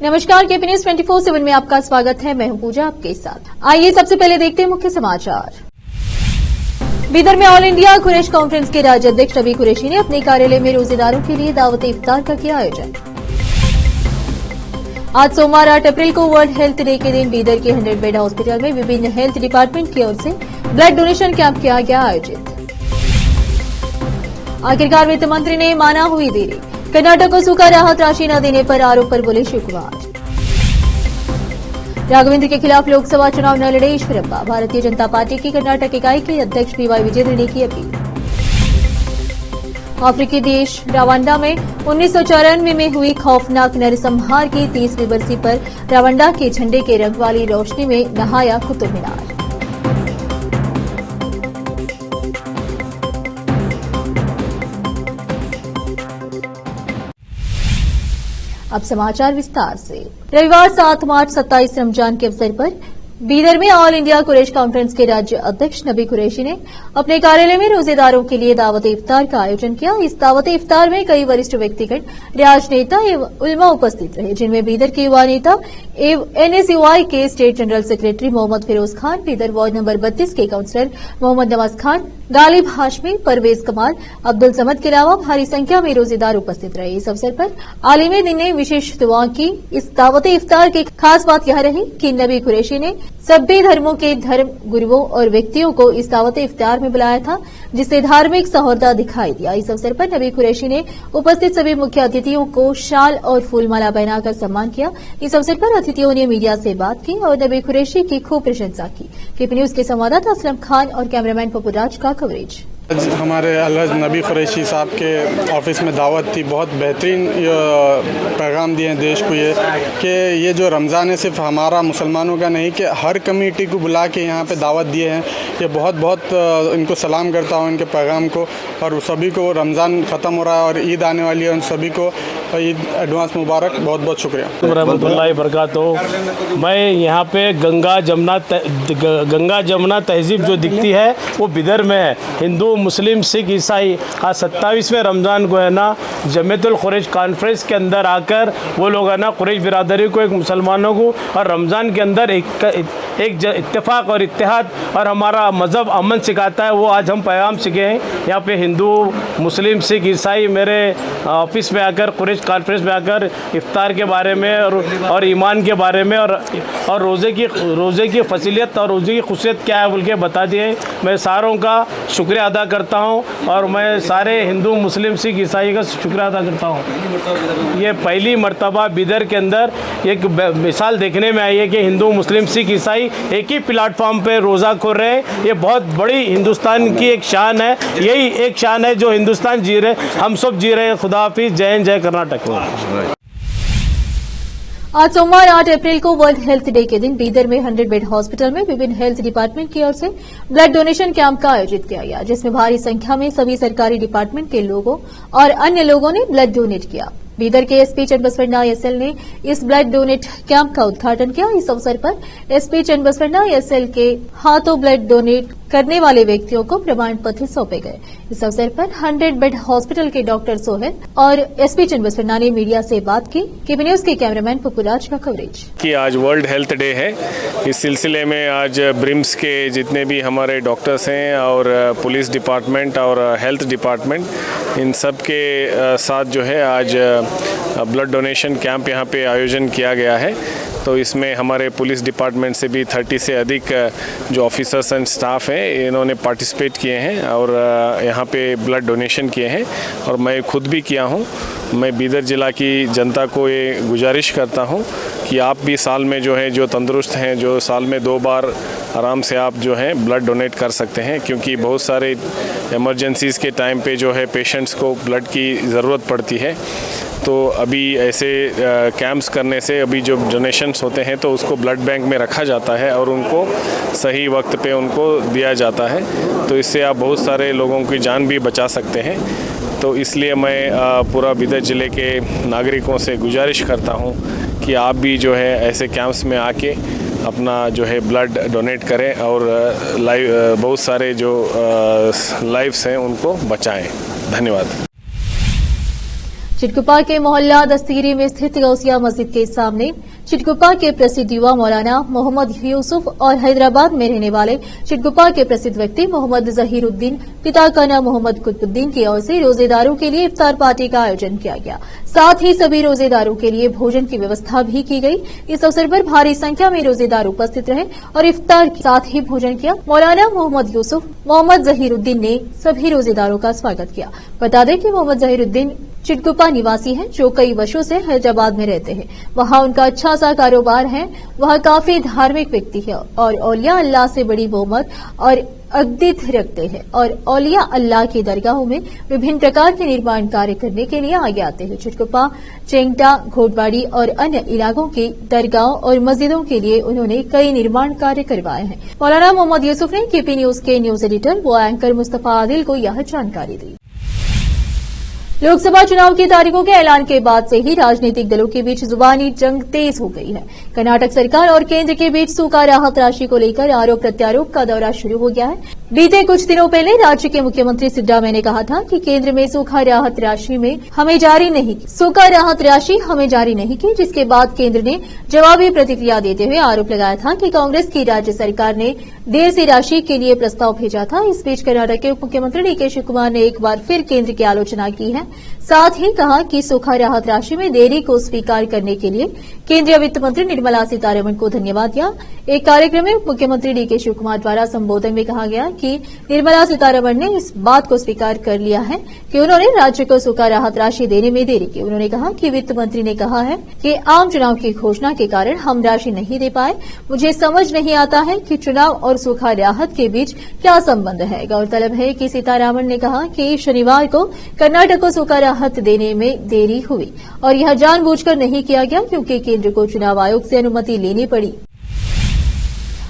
नमस्कार, KP news 24/7 में आपका स्वागत है। मैं हूं पूजा आपके साथ। आइए सबसे पहले देखते हैं मुख्य समाचार। बीदर में ऑल इंडिया कुरैश कॉन्फ्रेंस के राज्य अध्यक्ष नबी कुरैशी ने अपने कार्यालय में रोजेदारों के लिए दावत इफ्तार का किया आयोजन। आज सोमवार 8 अप्रैल को वर्ल्ड हेल्थ डे के दिन बीदर के 100 बेड हॉस्पिटल में विभिन्न हेल्थ डिपार्टमेंट की ओर से ब्लड डोनेशन कैंप किया गया आयोजित। आखिरकार वित्त मंत्री ने माना हुई देरी, कर्नाटक को सूखा राहत राशि न देने पर आरोप पर बोले शिव कुमार। राघवेंद्र के खिलाफ लोकसभा चुनाव न लड़े ईश्वरप्पा, भारतीय जनता पार्टी की कर्नाटक इकाई के अध्यक्ष पीवाई विजेंद्र ने की अपील। अफ्रीकी देश रवांडा में 1994 में हुई खौफनाक नरसंहार की 30वीं बरसी पर रवांडा के झंडे के रंग वाली रोशनी में नहाया कुतुब मीनार। अब समाचार विस्तार से। रविवार 7 मार्च 27 रमजान के अवसर पर बीदर में ऑल इंडिया कुरैश कॉन्फ्रेंस के राज्य अध्यक्ष नबी कुरैशी ने अपने कार्यालय में रोजेदारों के लिए दावत इफ्तार का आयोजन किया। इस दावत इफ्तार में कई वरिष्ठ व्यक्तिगण, राजनेता एवं उलमा उपस्थित रहे, जिनमें बीदर के युवा नेता एवं एनएसयूआई के state general secretary Mohammed Firoz Khan, Bidar ward number 32 के काउंसलर मोहम्मद नवाज खान, गालिब हाशमी, परवेज कमाल, अब्दुल समद के अलावा भारी संख्या में रोजेदार उपस्थित रहे। इस अवसर पर आलिम दिन ने विशेष दुआ की। इस दावत इफ्तार की खास बात यह रही कि नबी कुरैशी ने सभी धर्मों के धर्म गुरुओं और व्यक्तियों को इस दावत इफ्तार में बुलाया था, जिससे धार्मिक सौहार्द दिखाई दिया। इस अवसर पर नबी कुरैशी ने उपस्थित सभी मुख्य अतिथियों को शाल और फूलमाला पहनाकर सम्मान किया। इस अवसर पर अतिथियों ने मीडिया से बात की और नबी कुरैशी की खूब प्रशंसा की। केपी न्यूज के संवाददाता असलम खान और कैमरामैन पप्पू राज का कवरेज। आज हमारे अलहज नबी कुरैशी साहब के ऑफिस में दावत थी। बहुत बेहतरीन पैगाम दिए हैं देश को ये जो रमज़ान है सिर्फ हमारा मुसलमानों का नहीं कि हर कम्युनिटी को बुला के यहाँ पे दावत दिए हैं। ये बहुत इनको सलाम करता हूँ इनके पैगाम को, और सभी को रमज़ान ख़त्म हो रहा है और ईद आने वाली है, उन सभी को ईद एडवांस मुबारक। बहुत शुक्रिया। रहमतुल्लाहि बरकातहू। मैं यहाँ पे गंगा जमुना तहजीब जो दिखती है वो बिदर में है। हिंदू मुस्लिम सिख ईसाई आज 27वें रमज़ान को है ना जमीयतुल कुरैश कॉन्फ्रेंस के अंदर आकर वो लोग है ना कुरैश बिरादरी को, एक मुसलमानों को, और रमज़ान के अंदर एक इत्तेफाक और इत्तेहाद और हमारा मज़हब अमन सिखाता है। वो आज हम पैगाम सीखे हैं। यहाँ पे हिंदू मुस्लिम सिख ईसाई मेरे ऑफिस में आकर, कुरैश कॉन्फ्रेंस में आकर इफ्तार के बारे में और ईमान के बारे में और रोज़े की फसीलियत और रोज़े की खुशियत क्या है बोल के बता दिए। मैं सारों का शुक्रिया अदा करता हूं और मैं सारे हिंदू मुस्लिम सिख ईसाई का शुक्रिया अदा करता हूं। ये पहली मर्तबा बिदर के अंदर एक मिसाल देखने में आई है कि हिंदू मुस्लिम सिख ईसाई एक ही प्लेटफॉर्म पे रोज़ा खोल रहे हैं। ये बहुत बड़ी हिंदुस्तान की एक शान है। यही एक शान है जो हिंदुस्तान जी रहे, हम सब जी रहे हैं। खुदा हाफिज़। जय हिंद, जय कर्नाटक। आज सोमवार 8 अप्रैल को वर्ल्ड हेल्थ डे के दिन बीदर में 100 बेड हॉस्पिटल में विभिन्न हेल्थ डिपार्टमेंट की ओर से ब्लड डोनेशन कैंप का आयोजित किया गया, जिसमें भारी संख्या में सभी सरकारी डिपार्टमेंट के लोगों और अन्य लोगों ने ब्लड डोनेट किया। बीदर के एसपी चन्नबसवण्णा एसएल ने इस ब्लड डोनेट कैंप का उद्घाटन किया। इस अवसर पर एसपी चन्नबसवण्णा एसएल के हाथों ब्लड डोनेट करने वाले व्यक्तियों को प्रमाण पत्र सौंपे गए। इस अवसर पर 100 बेड हॉस्पिटल के डॉक्टर सोहेल और एसपी चन्नबसवण्णा ने मीडिया से बात की। केपी न्यूज के कैमरामैन पप्पू राज का कवरेज। कि आज वर्ल्ड हेल्थ डे है। इस सिलसिले में आज ब्रिम्स के जितने भी हमारे डॉक्टर्स हैं और पुलिस डिपार्टमेंट और हेल्थ डिपार्टमेंट, इन सब के साथ जो है आज ब्लड डोनेशन कैंप यहाँ पे आयोजन किया गया है। तो इसमें हमारे पुलिस डिपार्टमेंट से भी 30 से अधिक जो ऑफिसर्स एंड स्टाफ हैं इन्होंने पार्टिसिपेट किए हैं और यहाँ पे ब्लड डोनेशन किए हैं, और मैं खुद भी किया हूँ। मैं बीदर ज़िला की जनता को ये गुजारिश करता हूँ कि आप भी साल में जो है जो तंदुरुस्त हैं, जो साल में 2 बार आराम से आप जो है ब्लड डोनेट कर सकते हैं, क्योंकि बहुत सारे इमरजेंसीज़ के टाइम पे जो है पेशेंट्स को ब्लड की ज़रूरत पड़ती है। तो अभी ऐसे कैंप्स करने से अभी जो डोनेशंस होते हैं तो उसको ब्लड बैंक में रखा जाता है और उनको सही वक्त पे उनको दिया जाता है। तो इससे आप बहुत सारे लोगों की जान भी बचा सकते हैं। तो इसलिए मैं पूरा बीदर ज़िले के नागरिकों से गुजारिश करता हूं कि आप भी जो है ऐसे कैंप्स में आके अपना जो है ब्लड डोनेट करें और बहुत सारे जो लाइव्स हैं उनको बचाएं। धन्यवाद। चिटकुपा के मोहल्ला दस्तगीरी में स्थित गौसिया मस्जिद के सामने चिटकुपा के प्रसिद्ध युवा मौलाना मोहम्मद यूसुफ और हैदराबाद में रहने वाले चिटकुपा के प्रसिद्ध व्यक्ति मोहम्मद जहीरुद्दीन, पिता का नाम मोहम्मद कुतुबुद्दीन की ओर से रोजेदारों के लिए इफ्तार पार्टी का आयोजन किया गया। साथ ही सभी रोजेदारों के लिए भोजन की व्यवस्था भी की गई। इस अवसर पर भारी संख्या में रोजेदार उपस्थित रहे और इफ्तार के साथ ही भोजन किया। मौलाना मोहम्मद यूसुफ मोहम्मद जहीरुद्दीन ने सभी रोजेदारों का स्वागत किया। बता दें कि मोहम्मद जहीरुद्दीन चिटकुपा निवासी हैं, जो कई वर्षों से हैदराबाद में रहते हैं। वहां उनका अच्छा सा कारोबार है। वह काफी धार्मिक व्यक्ति है और औलिया अल्लाह से बड़ी मोहब्बत और अक़ीदत रखते हैं और औलिया अल्लाह की दरगाहों में विभिन्न प्रकार के निर्माण कार्य करने के लिए आगे आते हैं। चिटकुपा, चेंगटा, घोटबाड़ी और अन्य इलाकों की दरगाहों और मस्जिदों के लिए उन्होंने कई निर्माण कार्य करवाए हैं। मौलाना मोहम्मद यूसुफ ने केपी न्यूज के न्यूज एडिटर व एंकर मुस्तफा आदिल को यह जानकारी दी। लोकसभा चुनाव की तारीखों के ऐलान के बाद से ही राजनीतिक दलों के बीच जुबानी जंग तेज हो गई है। कर्नाटक सरकार और केंद्र के बीच सूखा राहत राशि को लेकर आरोप प्रत्यारोप का दौरा शुरू हो गया है। बीते कुछ दिनों पहले राज्य के मुख्यमंत्री सिद्धरामैया ने कहा था कि केंद्र में सूखा राहत राशि हमें जारी नहीं की, जिसके बाद केंद्र ने जवाबी प्रतिक्रिया देते हुए आरोप लगाया था कि कांग्रेस की राज्य सरकार ने देर से राशि के लिए प्रस्ताव भेजा था। इस बीच कर्नाटक के उप मुख्यमंत्री डीके शिवकुमार ने एक बार फिर केंद्र की आलोचना की है। साथ ही कहा कि सूखा राहत राशि में देरी को स्वीकार करने के लिए केंद्रीय वित्त मंत्री निर्मला सीतारमण को धन्यवाद दिया। एक कार्यक्रम में मुख्यमंत्री डीके शिवकुमार द्वारा संबोधन में कहा गया कि निर्मला सीतारमण ने इस बात को स्वीकार कर लिया है कि उन्होंने राज्य को सूखा राहत राशि देने में देरी की। उन्होंने कहा कि वित्त मंत्री ने कहा है कि आम चुनाव की घोषणा के कारण हम राशि नहीं दे पाए। मुझे समझ नहीं आता है कि चुनाव और सूखा राहत के बीच क्या संबंध है। गौरतलब है कि सीतारमण ने कहा कि शनिवार को कर्नाटक को सूखा राहत देने में देरी हुई और यह जानबूझकर नहीं किया गया, क्योंकि केंद्र को चुनाव आयोग से अनुमति लेनी पड़ी।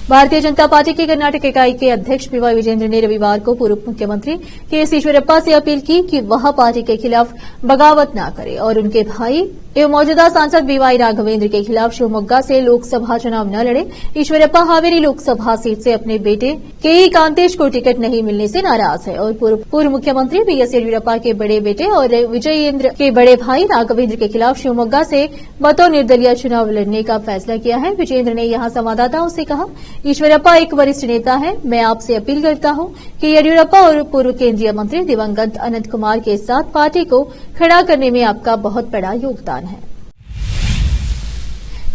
भारतीय जनता पार्टी की कर्नाटक इकाई के अध्यक्ष पीवाई विजेंद्र ने रविवार को पूर्व मुख्यमंत्री के.एस. ईश्वरप्पा से अपील की कि वह पार्टी के खिलाफ बगावत न करे और उनके भाई एवं मौजूदा सांसद बीवाई राघवेंद्र के खिलाफ शिवमोग्गा से लोकसभा चुनाव न लड़े। ईश्वरप्पा हावेरी लोकसभा सीट से अपने बेटे के.ई. कांतेश को टिकट नहीं मिलने से नाराज है और पूर्व मुख्यमंत्री बी.एस. येदियुरप्पा के बड़े बेटे और विजयेंद्र के बड़े भाई राघवेंद्र के खिलाफ शिवमोग्गा से बतौर निर्दलीय चुनाव लड़ने का फैसला किया है। विजेंद्र ने यहां संवाददाताओं से कहा, ईश्वरप्पा एक वरिष्ठ नेता है। मैं आपसे अपील करता हूं कि येदियुरप्पा और पूर्व केंद्रीय मंत्री दिवंगत अनंत कुमार के साथ पार्टी को खड़ा करने में आपका बहुत बड़ा योगदान है।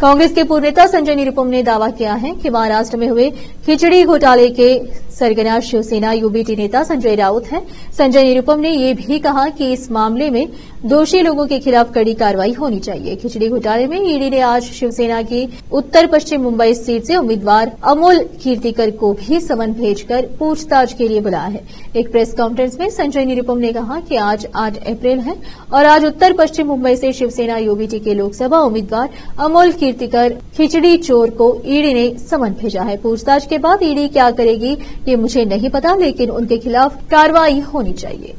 कांग्रेस के पूर्व नेता संजय निरुपम ने दावा किया है कि महाराष्ट्र में हुए खिचड़ी घोटाले के सरगना शिवसेना यूबीटी नेता संजय राउत है। संजय निरुपम ने यह भी कहा कि इस मामले में दोषी लोगों के खिलाफ कड़ी कार्रवाई होनी चाहिए। खिचड़ी घोटाले में ईडी ने आज शिवसेना की उत्तर पश्चिम मुंबई सीट से उम्मीदवार अमोल कीर्तिकर को भी समन भेजकर पूछताछ के लिए बुलाया है। एक प्रेस कॉन्फ्रेंस में संजय निरुपम ने कहा कि आज 8 अप्रैल है और आज उत्तर पश्चिम मुंबई से शिवसेना यूबीटी के लोकसभा उम्मीदवार अमोल कीर्तिकर खिचड़ी चोर को ईडी ने समन भेजा है। पूछताछ के बाद ईडी क्या करेगी ये मुझे नहीं पता, लेकिन उनके खिलाफ कार्रवाई होनी चाहिए।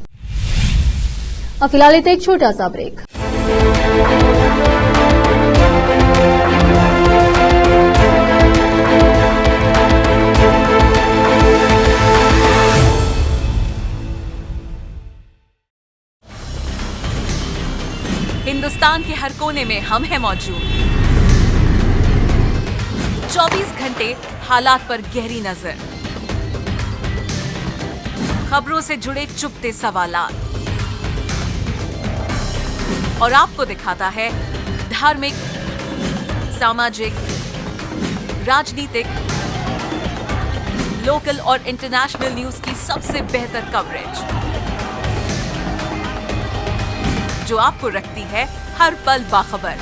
अब फिलहाल लेते एक छोटा सा ब्रेक। हिंदुस्तान के हर कोने में हम हैं मौजूद। 24 घंटे हालात पर गहरी नजर, खबरों से जुड़े चुपते सवालात और आपको दिखाता है धार्मिक, सामाजिक, राजनीतिक, लोकल और इंटरनेशनल न्यूज की सबसे बेहतर कवरेज, जो आपको रखती है हर पल बाखबर।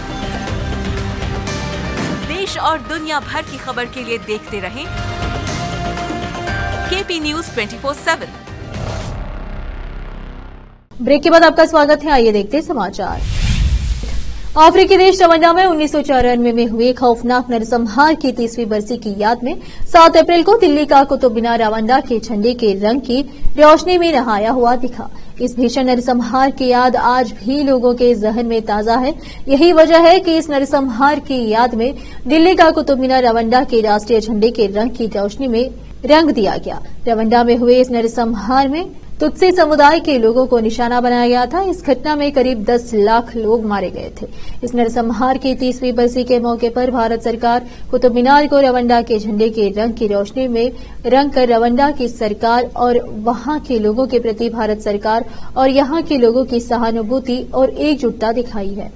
देश और दुनिया भर की खबर के लिए देखते रहें केपी न्यूज 24/7। ब्रेक के बाद आपका स्वागत है। आइए देखते हैं समाचार। अफ्रीकी देश रवांडा में 1994 में हुए खौफनाक नरसंहार की 30वीं बरसी की याद में 7 अप्रैल को दिल्ली का कुतुब मीनार रवांडा के झंडे के रंग की रोशनी में नहाया हुआ दिखा। इस भीषण नरसंहार की याद आज भी लोगों के जहन में ताजा है। यही वजह है कि इस नरसंहार की याद में दिल्ली का कुतुब मीनार रवांडा के राष्ट्रीय झंडे के रंग की रोशनी में रंग दिया गया। रवांडा में हुए इस नरसंहार में तुत्सी समुदाय के लोगों को निशाना बनाया गया था। इस घटना में करीब 10 लाख लोग मारे गए थे। इस नरसंहार की 30वीं बरसी के मौके पर भारत सरकार कुतुब मीनार को रवंडा के झंडे के रंग की रोशनी में रंग कर रवंडा की सरकार और वहां के लोगों के प्रति भारत सरकार और यहां के लोगों की सहानुभूति और एकजुटता दिखाई है।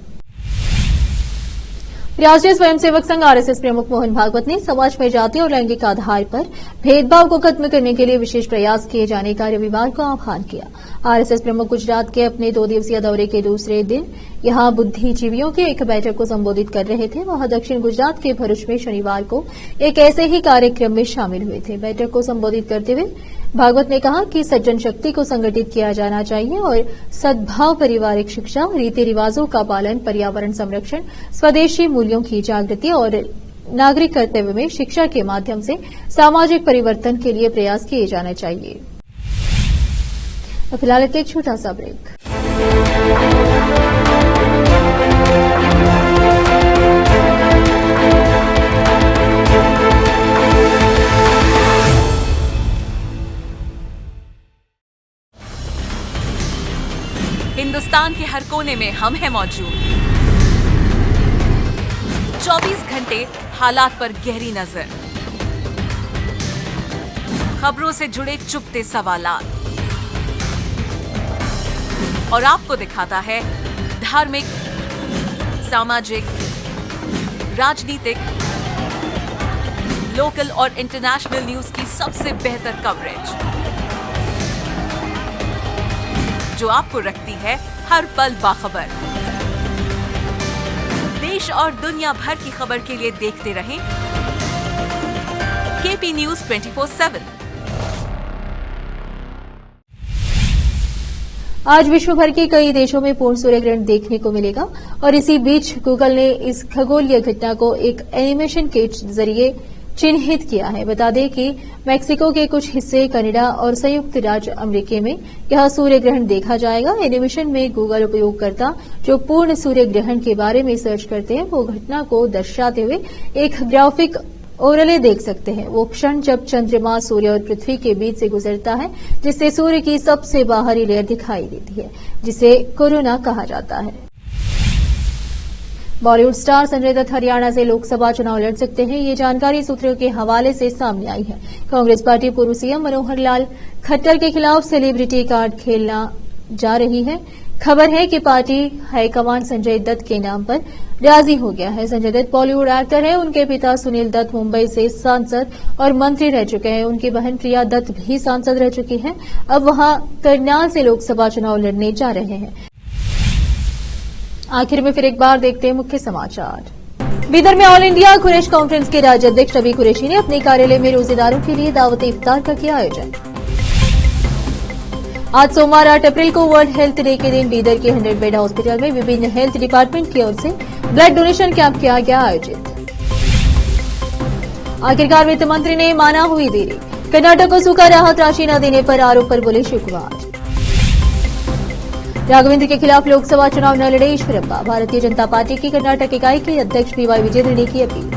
राष्ट्रीय स्वयंसेवक संघ आरएसएस प्रमुख मोहन भागवत ने समाज में जाति और लैंगिक आधार पर भेदभाव को खत्म करने के लिए विशेष प्रयास किए जाने का रविवार को आह्वान किया। आरएसएस प्रमुख गुजरात के अपने 2 दिवसीय दौरे के दूसरे दिन यहां बुद्धिजीवियों की एक बैठक को संबोधित कर रहे थे। वहां दक्षिण गुजरात के भरूच में शनिवार को एक ऐसे ही कार्यक्रम में शामिल हुए थे। बैठक को संबोधित करते हुए भागवत ने कहा कि सज्जन शक्ति को संगठित किया जाना चाहिए और सद्भाव, पारिवारिक शिक्षा, रीति रिवाजों का पालन, पर्यावरण संरक्षण, स्वदेशी मूल्यों की जागृति और नागरिक कर्तव्य में शिक्षा के माध्यम से सामाजिक परिवर्तन के लिए प्रयास किए जाने चाहिए। फिलहाल एक छोटा सा ब्रेक। हिंदुस्तान के हर कोने में हम हैं मौजूद। 24 घंटे हालात पर गहरी नजर, खबरों से जुड़े चुपते सवालात और आपको दिखाता है धार्मिक, सामाजिक, राजनीतिक, लोकल और इंटरनेशनल न्यूज की सबसे बेहतर कवरेज जो आपको रखती है हर पल बाखबर। देश और दुनिया भर की खबर के लिए देखते रहें केपी न्यूज 24/7। आज विश्व भर के कई देशों में पूर्ण सूर्य ग्रहण देखने को मिलेगा और इसी बीच गूगल ने इस खगोलीय घटना को एक एनिमेशन के जरिए चिन्हित किया है। बता दें कि मैक्सिको के कुछ हिस्से, कनाडा और संयुक्त राज्य अमेरिका में यह सूर्य ग्रहण देखा जाएगा। एनिमेशन में गूगल उपयोगकर्ता जो पूर्ण सूर्य ग्रहण के बारे में सर्च करते हैं वो घटना को दर्शाते हुए एक ग्राफिक ओवरले देख सकते हैं। वो क्षण जब चंद्रमा सूर्य और पृथ्वी के बीच से गुजरता है, जिससे सूर्य की सबसे बाहरी लेयर दिखाई देती है, जिसे कोरोना कहा जाता है। बॉलीवुड स्टार संजय दत्त हरियाणा से लोकसभा चुनाव लड़ सकते हैं। ये जानकारी सूत्रों के हवाले से सामने आई है। कांग्रेस पार्टी पूर्व सीएम मनोहर लाल खट्टर के खिलाफ सेलिब्रिटी कार्ड खेलना जा रही है। खबर है कि पार्टी हाईकमान संजय दत्त के नाम पर राजी हो गया है। संजय दत्त बॉलीवुड एक्टर है। उनके पिता सुनील दत्त मुंबई से सांसद और मंत्री रह चुके हैं। उनकी बहन प्रिया दत्त भी सांसद रह चुकी हैं। अब वहां करनाल से लोकसभा चुनाव लड़ने जा रहे हैं। आखिर में फिर एक बार देखते हैं मुख्य समाचार। बीदर में ऑल इंडिया कुरैश कॉन्फ्रेंस के राज्य अध्यक्ष नबी कुरैशी ने अपने कार्यालय में रोजेदारों के लिए दावत इफ्तार का किया आयोजन। आज सोमवार 8 अप्रैल को वर्ल्ड हेल्थ डे के दिन बीदर के 100 बेड हॉस्पिटल में विभिन्न हेल्थ डिपार्टमेंट की ओर से ब्लड डोनेशन कैंप किया गया आयोजित। आखिरकार वित्त मंत्री ने माना हुई देरी। कर्नाटक को सूखा राहत राशि न देने पर आरोप पर बोले शुक्रवार। राघवेंद्र के खिलाफ लोकसभा चुनाव न लड़े ईश्वरप्पा। भारतीय जनता पार्टी की कर्नाटक इकाई के अध्यक्ष पीवाई विजेंद्र ने की अपील।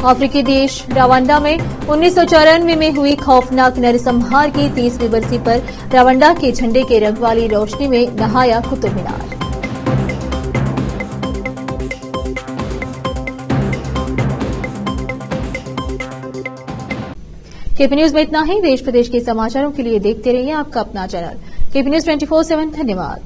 अफ्रीकी देश रवांडा में 1994 में हुई खौफनाक नरसंहार की 30वीं बरसी पर रवांडा के झंडे के रंग वाली रोशनी में नहाया कुतुब मीनार। केपी न्यूज में इतना ही। देश प्रदेश के समाचारों के लिए देखते रहिए आपका अपना चैनल केपी न्यूज 24/7। धन्यवाद।